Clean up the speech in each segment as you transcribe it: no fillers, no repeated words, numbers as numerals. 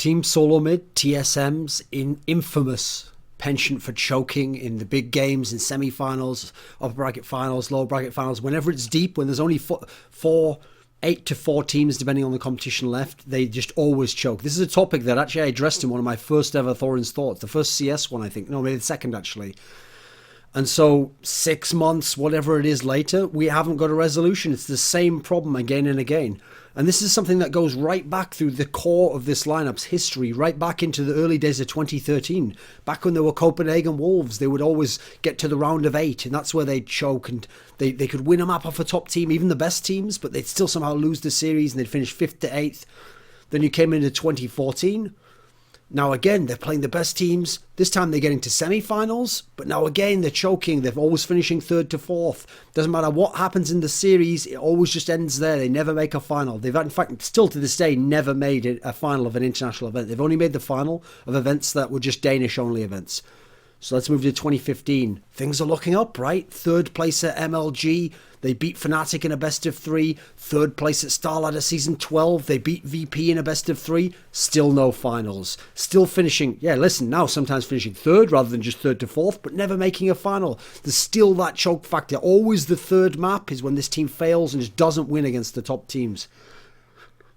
Team Solo Mid, TSM's infamous penchant for choking in the big games, in semi-finals, upper bracket finals, lower bracket finals. Whenever it's deep, when there's only 8 to 4 teams, depending on the competition left, they just always choke. This is a topic that actually I addressed in one of my first ever Thorin's Thoughts, the first CS one, I think. No, maybe the second, actually. And so 6 months, whatever it is later, we haven't got a resolution. It's the same problem again and again. And this is something that goes right back through the core of this lineup's history, right back into the early days of 2013. Back when there were Copenhagen Wolves, they would always get to the round of 8, and that's where they'd choke, and they could win a map off a top team, even the best teams, but they'd still somehow lose the series, and they'd finish 5th to 8th. Then you came into 2014. Now again, they're playing the best teams. This time they're getting to semi-finals, but now again they're choking. They're always finishing 3rd to 4th. Doesn't matter what happens in the series, it always just ends there. They never make a final. They've in fact still to this day never made a final of an international event. They've only made the final of events that were just Danish only events. So let's move to 2015. Things are looking up, right? 3rd place at MLG. They beat Fnatic in a best of 3. 3rd place at StarLadder Season 12. They beat VP in a best of 3. Still no finals. Still finishing, now sometimes finishing 3rd rather than just 3rd to 4th, but never making a final. There's still that choke factor. Always the 3rd map is when this team fails and just doesn't win against the top teams.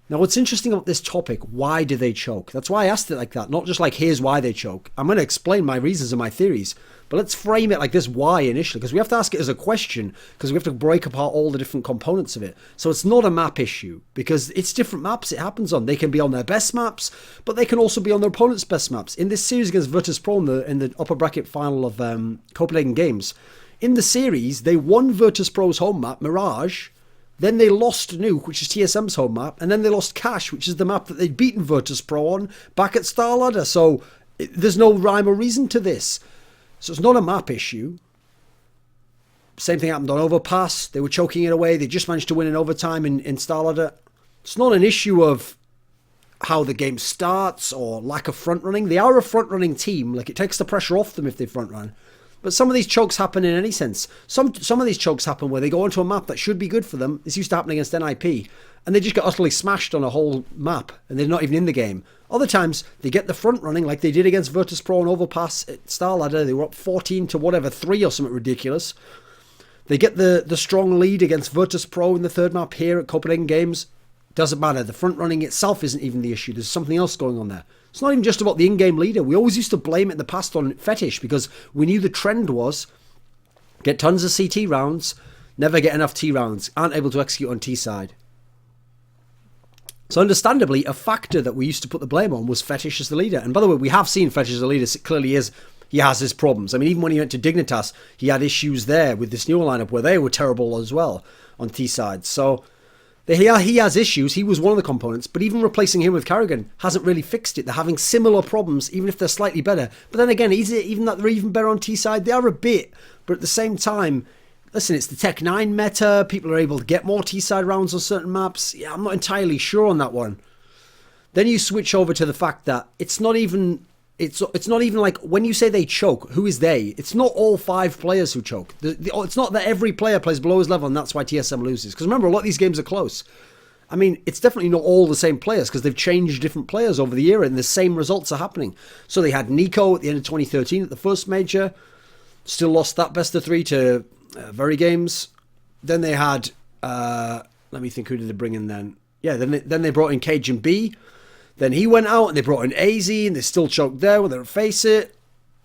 Now, what's interesting about this topic, why do they choke? That's why I asked it like that, not just like, here's why they choke. I'm going to explain my reasons and my theories, but let's frame it like this, why initially, because we have to ask it as a question, because we have to break apart all the different components of it. So it's not a map issue, because it's different maps it happens on. They can be on their best maps, but they can also be on their opponent's best maps. In this series against Virtus.pro in the upper bracket final of Copenhagen Games, in the series, they won Virtus.pro's home map, Mirage. Then they lost Nuke, which is TSM's home map, and then they lost Cash, which is the map that they'd beaten Virtus.pro on back at StarLadder. So there's no rhyme or reason to this. So it's not a map issue. Same thing happened on Overpass. They were choking it away. They just managed to win in overtime in StarLadder. It's not an issue of how the game starts or lack of front running. They are a front running team. Like, it takes the pressure off them if they front run. But some of these chokes happen in any sense. Some of these chokes happen where they go onto a map that should be good for them. This used to happen against NIP. And they just get utterly smashed on a whole map. And they're not even in the game. Other times, they get the front running like they did against Virtus.pro and Overpass at StarLadder. They were up 14 to whatever, 3 or something ridiculous. They get the strong lead against Virtus.pro in the 3rd map here at Copenhagen Games. Doesn't matter. The front running itself isn't even the issue. There's something else going on there. It's not even just about the in-game leader. We always used to blame it in the past on Fetish because we knew the trend was get tons of CT rounds, never get enough T rounds, aren't able to execute on T side. So understandably, a factor that we used to put the blame on was Fetish as the leader. And by the way, we have seen Fetish as the leader. It clearly is. He has his problems. I mean, even when he went to Dignitas, he had issues there with this new lineup where they were terrible as well on T side. So he has issues. He was one of the components, but even replacing him with Carrigan hasn't really fixed it. They're having similar problems, even if they're slightly better. But then again, is it even that they're even better on T side? They are a bit, but at the same time, listen, it's the Tech 9 meta. People are able to get more T side rounds on certain maps. Yeah, I'm not entirely sure on that one. Then you switch over to the fact that it's not even like when you say they choke, who is they? It's not all 5 players who choke. It's not that every player plays below his level and that's why TSM loses. Because remember, a lot of these games are close. I mean, it's definitely not all the same players because they've changed different players over the year and the same results are happening. So they had Nico at the end of 2013 at the first major. Still lost that best of 3 to Very Games. Then they had, let me think, who did they bring in then? Yeah, then they brought in Cajun B. Then he went out and they brought in AZ and they still choked there when they don't face it.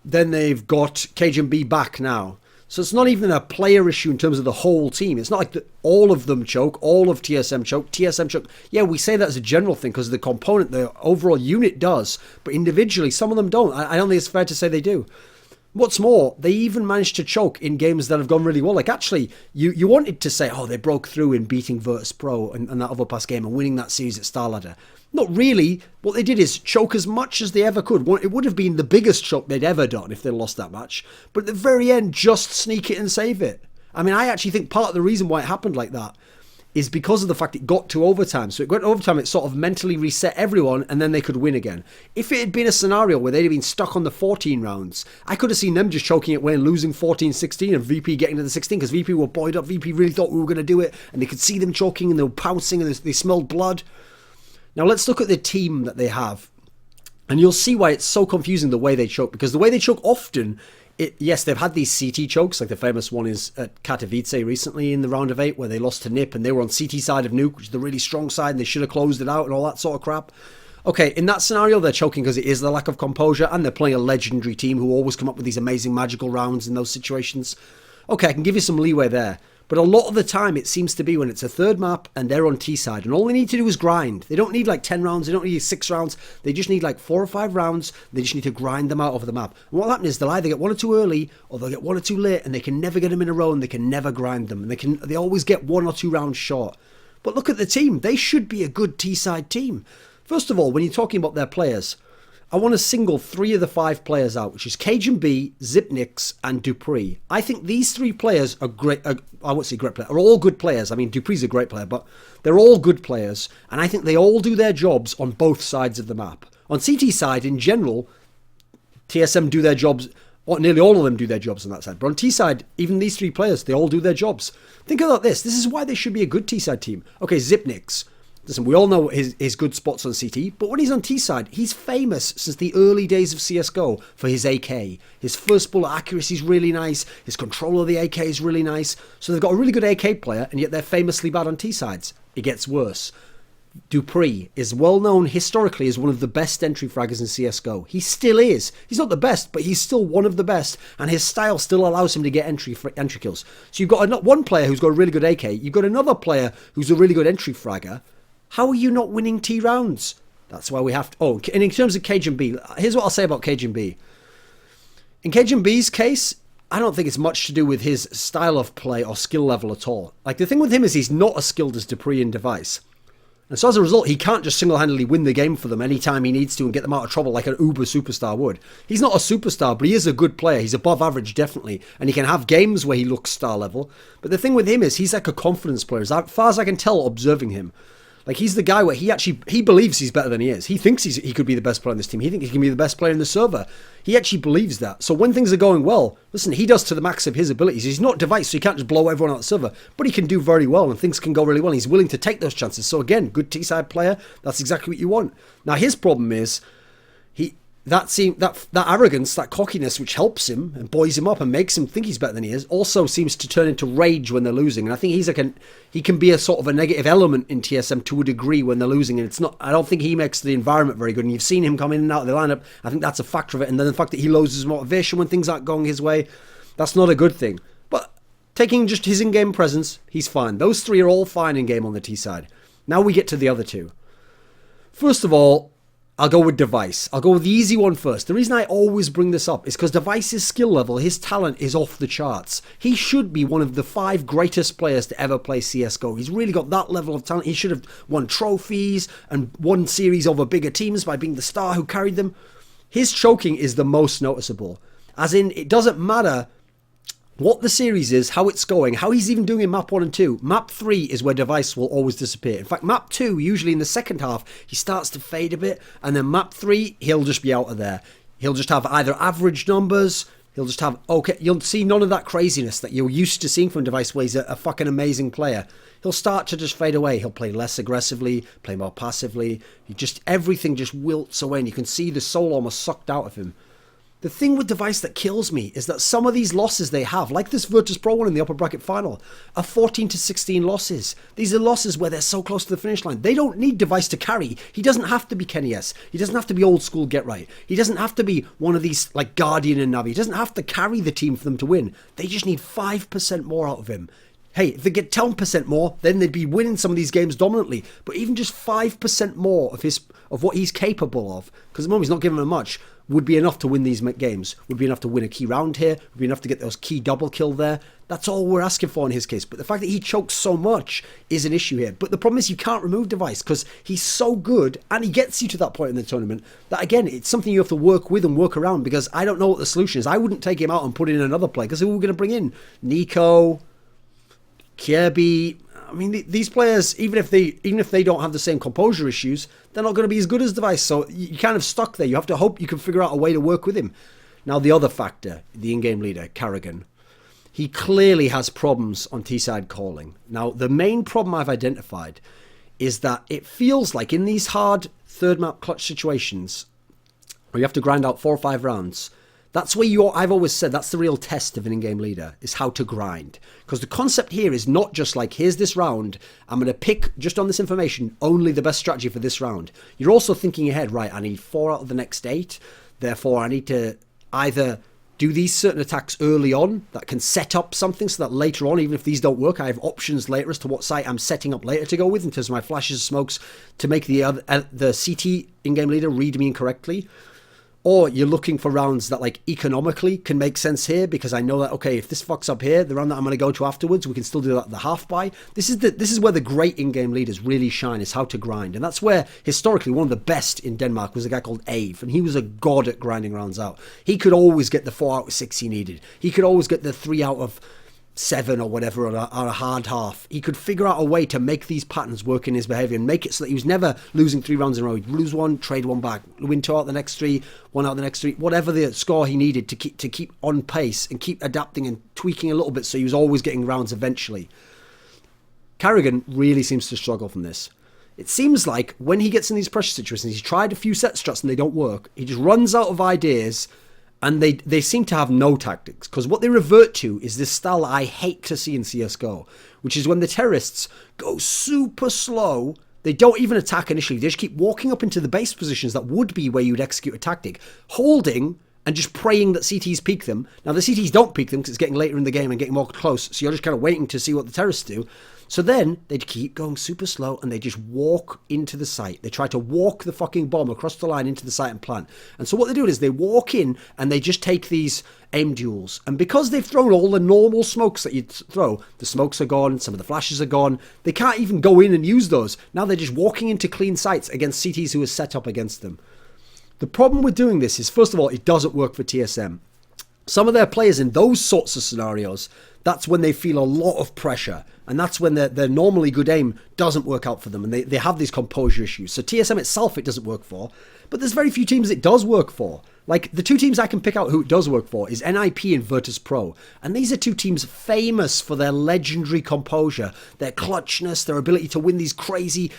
Then they've got Cajun B back now. So it's not even a player issue in terms of the whole team. It's not like all of them choke, all of TSM choke. Yeah, we say that as a general thing because the component, the overall unit does. But individually, some of them don't. I don't think it's fair to say they do. What's more, they even managed to choke in games that have gone really well. Like, actually, you wanted to say, oh, they broke through in beating Virtus.pro and that Overpass game and winning that series at StarLadder. Not really. What they did is choke as much as they ever could. It would have been the biggest choke they'd ever done if they lost that match. But at the very end, just sneak it and save it. I mean, I actually think part of the reason why it happened like that is because of the fact it got to overtime. So it got to overtime, it sort of mentally reset everyone, and then they could win again. If it had been a scenario where they'd have been stuck on the 14 rounds, I could have seen them just choking it away and losing 14-16 and VP getting to the 16 because VP were buoyed up. VP really thought we were going to do it, and they could see them choking and they were pouncing and they smelled blood. Now let's look at the team that they have. And you'll see why it's so confusing the way they choke, because the way they choke often, yes, they've had these CT chokes, like the famous one is at Katowice recently in the round of 8 where they lost to Nip and they were on CT side of Nuke, which is the really strong side, and they should have closed it out and all that sort of crap. Okay, in that scenario, they're choking because it is the lack of composure, and they're playing a legendary team who always come up with these amazing magical rounds in those situations. Okay, I can give you some leeway there. But a lot of the time, it seems to be when it's a third map and they're on T side, and all they need to do is grind. They don't need like 10 rounds, they don't need 6 rounds, they just need like 4 or 5 rounds, they just need to grind them out over the map. And what'll happen is they'll either get 1 or 2 early, or they'll get 1 or 2 late, and they can never get them in a row, and they can never grind them, and they always get 1 or 2 rounds short. But look at the team, they should be a good T side team. First of all, when you're talking about their players, I want to single 3 of the 5 players out, which is Cajun B, Zipnix, and Dupree. I think these 3 players are great. I won't say great players. Are all good players. I mean, Dupree's a great player, but they're all good players, and I think they all do their jobs on both sides of the map. On CT side, in general, TSM do their jobs. Or nearly all of them do their jobs on that side. But on T side, even these 3 players, they all do their jobs. Think about this. This is why they should be a good T side team. Okay, Zipnix. Listen, we all know his good spots on CT, but when he's on T side, he's famous since the early days of CSGO for his AK. His first bullet accuracy is really nice. His control of the AK is really nice. So they've got a really good AK player, and yet they're famously bad on T sides. It gets worse. Dupree is well known historically as one of the best entry fraggers in CSGO. He still is. He's not the best, but he's still one of the best, and his style still allows him to get entry kills. So you've got one player who's got a really good AK. You've got another player who's a really good entry fragger. How are you not winning T rounds? That's why we have to... Oh, and in terms of Cajun B, here's what I'll say about Cajun B. In Cajun B's case, I don't think it's much to do with his style of play or skill level at all. Like, the thing with him is he's not as skilled as Dupree in Device. And so as a result, he can't just single-handedly win the game for them anytime he needs to and get them out of trouble like an uber superstar would. He's not a superstar, but he is a good player. He's above average, definitely. And he can have games where he looks star level. But the thing with him is he's like a confidence player. As far as I can tell observing him. Like, he's the guy where he believes he's better than he is. He thinks he could be the best player on this team. He thinks he can be the best player in the server. He actually believes that. So when things are going well, listen, he does to the max of his abilities. He's not Device, so he can't just blow everyone out the server. But he can do very well, and things can go really well. He's willing to take those chances. So again, good T-side player. That's exactly what you want. Now, his problem is that arrogance, that cockiness, which helps him and buoys him up and makes him think he's better than he is, also seems to turn into rage when they're losing. And I think he can be a sort of a negative element in TSM to a degree when they're losing. And I don't think he makes the environment very good. And you've seen him come in and out of the lineup. I think that's a factor of it. And then the fact that he loses motivation when things aren't going his way, that's not a good thing. But taking just his in-game presence, he's fine. Those 3 are all fine in-game on the T side. Now we get to the other 2. First of all, I'll go with Device. I'll go with the easy one first. The reason I always bring this up is because Device's skill level, his talent is off the charts. He should be one of the 5 greatest players to ever play CSGO. He's really got that level of talent. He should have won trophies and won series over bigger teams by being the star who carried them. His choking is the most noticeable. As in, it doesn't matter what the series is, how it's going, how he's even doing in map 1 and 2. Map 3 is where Device will always disappear. In fact, map 2, usually in the second half, he starts to fade a bit, and then map 3, he'll just be out of there. He'll just have either average numbers, he'll just have, okay, you'll see none of that craziness that you're used to seeing from Device where he's a fucking amazing player. He'll start to just fade away. He'll play less aggressively, play more passively. Everything just wilts away, and you can see the soul almost sucked out of him. The thing with Device that kills me is that some of these losses they have, like this Virtus Pro one in the upper bracket final, are 14 to 16 losses. These are losses where they're so close to the finish line. They don't need Device to carry. He doesn't have to be Kenny S. He doesn't have to be old school Get Right. He doesn't have to be one of these like Guardian and Navi. He doesn't have to carry the team for them to win. They just need 5% more out of him. Hey, if they get 10% more, then they'd be winning some of these games dominantly. But even just 5% more of what he's capable of, because at the moment he's not giving them much, would be enough to win these games. Would be enough to win a key round here. Would be enough to get those key double kill there. That's all we're asking for in his case. But the fact that he chokes so much is an issue here. But the problem is you can't remove Device because he's so good and he gets you to that point in the tournament that, again, it's something you have to work with and work around, because I don't know what the solution is. I wouldn't take him out and put in another player, because who are we going to bring in? Nico, Kirby. I mean, these players, even if they don't have the same composure issues, they're not going to be as good as Device. So you're kind of stuck there. You have to hope you can figure out a way to work with him. Now, the other factor, the in-game leader, Carrigan, he clearly has problems on T-side calling. Now, the main problem I've identified is that it feels like in these hard third map clutch situations, or you have to grind out 4 or 5 rounds. That's where I've always said that's the real test of an in-game leader, is how to grind. Because the concept here is not just like, here's this round, I'm going to pick, just on this information, only the best strategy for this round. You're also thinking ahead, right, I need 4 out of the next 8, therefore I need to either do these certain attacks early on that can set up something so that later on, even if these don't work, I have options later as to what site I'm setting up later to go with in terms of my flashes and smokes to make the CT in-game leader read me incorrectly. Or you're looking for rounds that, like, economically can make sense here because I know that, okay, if this fucks up here, the round that I'm going to go to afterwards, we can still do that at the half buy. This is where the great in-game leaders really shine, is how to grind. And that's where, historically, one of the best in Denmark was a guy called Ave, and he was a god at grinding rounds out. He could always get the 4 out of 6 he needed. He could always get the 3 out of 7 or whatever on a hard half. He could figure out a way to make these patterns work in his behavior and make it so that he was never losing 3 rounds in a row. He'd lose 1, trade 1 back, win 2 out the next 3, 1 out the next 3, whatever the score he needed to keep on pace and keep adapting and tweaking a little bit, so he was always getting rounds eventually. Carrigan really seems to struggle from this. It seems like when he gets in these pressure situations, he's tried a few set strats and they don't work. He just runs out of ideas. And they seem to have no tactics, because what they revert to is this style that I hate to see in CSGO, which is when the terrorists go super slow. They don't even attack initially. They just keep walking up into the base positions that would be where you'd execute a tactic, holding and just praying that CTs peek them. Now, the CTs don't peek them because it's getting later in the game and getting more close, so you're just kind of waiting to see what the terrorists do. So then they'd keep going super slow and they just walk into the site. They try to walk the fucking bomb across the line into the site and plant. And so what they do is they walk in and they just take these aim duels. And because they've thrown all the normal smokes that you'd throw, the smokes are gone, some of the flashes are gone. They can't even go in and use those. Now they're just walking into clean sites against CTs who are set up against them. The problem with doing this is, first of all, it doesn't work for TSM. Some of their players in those sorts of scenarios, that's when they feel a lot of pressure. And that's when their normally good aim doesn't work out for them. And they have these composure issues. So TSM itself, it doesn't work for. But there's very few teams it does work for. Like, the 2 teams I can pick out who it does work for is NIP and Virtus Pro. And these are 2 teams famous for their legendary composure, their clutchness, their ability to win these crazy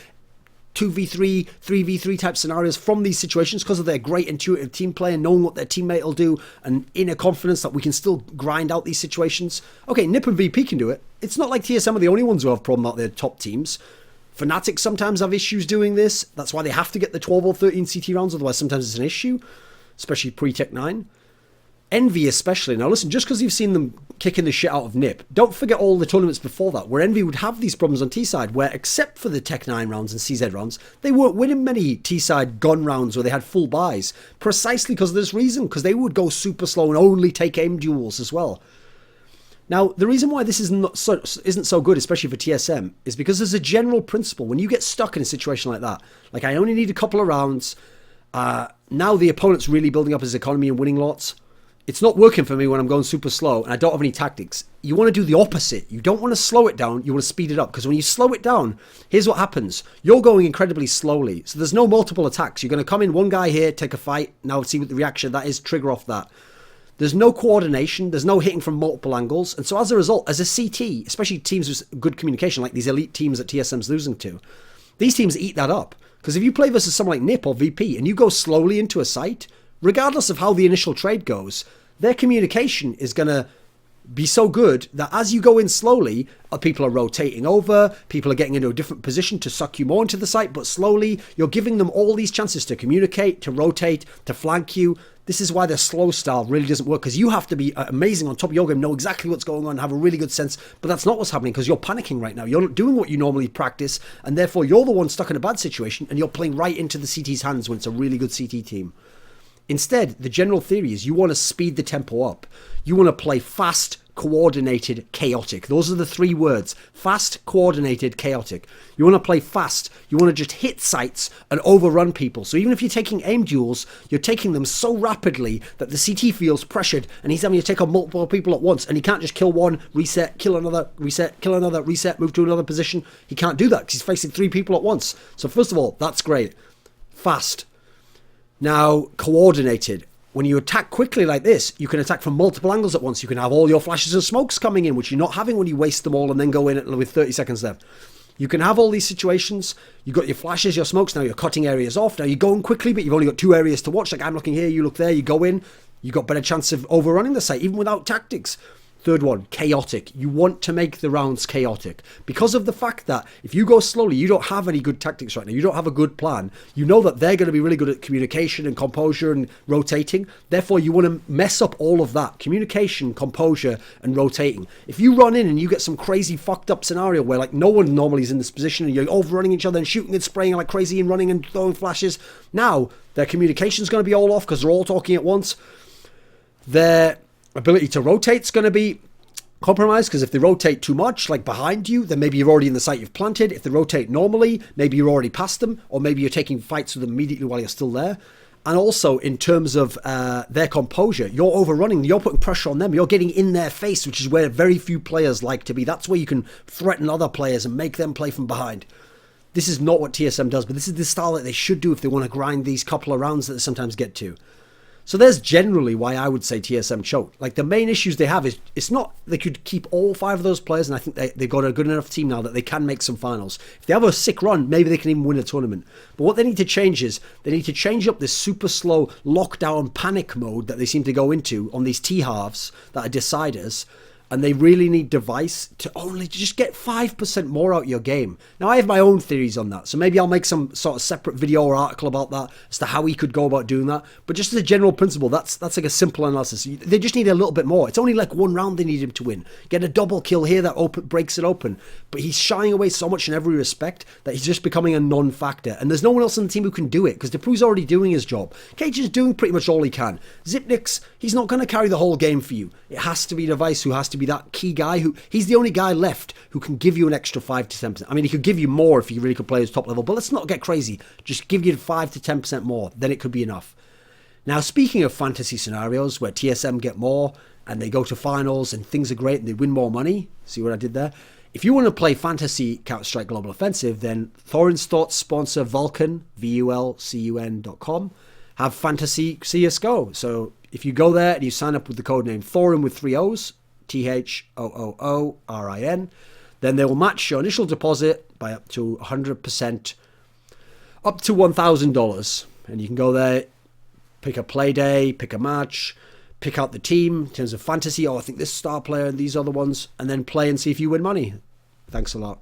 2v3, 3v3 type scenarios from these situations because of their great intuitive team play and knowing what their teammate will do and inner confidence that we can still grind out these situations. Okay, NIP and VP can do it. It's not like TSM are the only ones who have problem out their top teams. Fnatic sometimes have issues doing this. That's why they have to get the 12 or 13 CT rounds, otherwise sometimes it's an issue, especially pre-Tech 9. Envy especially. Now listen, just because you've seen them kicking the shit out of NIP, don't forget all the tournaments before that where Envy would have these problems on T-side, where except for the Tech 9 rounds and CZ rounds, they weren't winning many T-side gun rounds where they had full buys, precisely because of this reason, because they would go super slow and only take aim duels as well. Now, the reason why this isn't so good, especially for TSM, is because there's a general principle. When you get stuck in a situation like that, like I only need a couple of rounds, now the opponent's really building up his economy and winning lots. It's not working for me when I'm going super slow and I don't have any tactics. You want to do the opposite. You don't want to slow it down. You want to speed it up. Because when you slow it down, here's what happens. You're going incredibly slowly. So there's no multiple attacks. You're going to come in, one guy here, take a fight. Now see what the reaction that is, trigger off that. There's no coordination. There's no hitting from multiple angles. And so as a result, as a CT, especially teams with good communication, like these elite teams that TSM's losing to, these teams eat that up. Because if you play versus someone like NIP or VP and you go slowly into a site, regardless of how the initial trade goes, their communication is going to be so good that as you go in slowly, people are rotating over, people are getting into a different position to suck you more into the site, but slowly you're giving them all these chances to communicate, to rotate, to flank you. This is why the slow style really doesn't work, because you have to be amazing on top of your game, know exactly what's going on, have a really good sense, but that's not what's happening because you're panicking right now. You're not doing what you normally practice, and therefore you're the one stuck in a bad situation, and you're playing right into the CT's hands when it's a really good CT team. Instead, the general theory is you want to speed the tempo up. You want to play fast, coordinated, chaotic. Those are the 3 words. Fast, coordinated, chaotic. You want to play fast. You want to just hit sites and overrun people. So even if you're taking aim duels, you're taking them so rapidly that the CT feels pressured and he's having to take on multiple people at once, and he can't just kill one, reset, kill another, reset, kill another, reset, move to another position. He can't do that because he's facing 3 people at once. So first of all, that's great. Fast. Now, coordinated. When you attack quickly like this, you can attack from multiple angles at once. You can have all your flashes and smokes coming in, which you're not having when you waste them all and then go in with 30 seconds left. You can have all these situations. You've got your flashes, your smokes. Now you're cutting areas off. Now you're going quickly, but you've only got 2 areas to watch. Like I'm looking here, you look there, you go in. You've got better chance of overrunning the site, even without tactics. Third one, chaotic. You want to make the rounds chaotic because of the fact that if you go slowly, you don't have any good tactics right now. You don't have a good plan. You know that they're going to be really good at communication and composure and rotating. Therefore, you want to mess up all of that. Communication, composure, and rotating. If you run in and you get some crazy fucked up scenario where like no one normally is in this position and you're overrunning each other and shooting and spraying like crazy and running and throwing flashes, now their communication's going to be all off because they're all talking at once. Their ability to rotate is going to be compromised because if they rotate too much, like behind you, then maybe you're already in the site you've planted. If they rotate normally, maybe you're already past them, or maybe you're taking fights with them immediately while you're still there. And also in terms of their composure, you're overrunning, you're putting pressure on them, you're getting in their face, which is where very few players like to be. That's where you can threaten other players and make them play from behind. This is not what TSM does, but this is the style that they should do if they want to grind these couple of rounds that they sometimes get to. So there's generally why I would say TSM choked. Like the main issues they have is it's not they could keep all 5 of those players, and I think they've got a good enough team now that they can make some finals. If they have a sick run, maybe they can even win a tournament. But what they need to change is they need to change up this super slow lockdown panic mode that they seem to go into on these T-halves that are deciders. And they really need Device to only just get 5% more out of your game. Now, I have my own theories on that. So maybe I'll make some sort of separate video or article about that as to how he could go about doing that. But just as a general principle, that's like a simple analysis. They just need a little bit more. It's only like 1 round they need him to win. Get a double kill here that breaks it open. But he's shying away so much in every respect that he's just becoming a non-factor. And there's no one else on the team who can do it because Depu's already doing his job. Cage is doing pretty much all he can. Zipnik's, he's not going to carry the whole game for you. It has to be Device who has to be that key guy who he's the only guy left who can give you an extra 5 to 10%. I mean, he could give you more if you really could play his top level, but let's not get crazy. Just give you 5 to 10% more, then it could be enough. Now, speaking of fantasy scenarios where TSM get more and they go to finals and things are great and they win more money, see what I did there? If you want to play fantasy Counter-Strike Global Offensive, then Thorin's thoughts sponsor Vulcan, vulcun.com, have fantasy CSGO. So if you go there and you sign up with the code name Thorin with 3 O's, THOOORIN, then they will match your initial deposit by up to 100%, up to $1,000. And you can go there, pick a play day, pick a match, pick out the team in terms of fantasy. Oh, I think this star player and these other ones, and then play and see if you win money. Thanks a lot.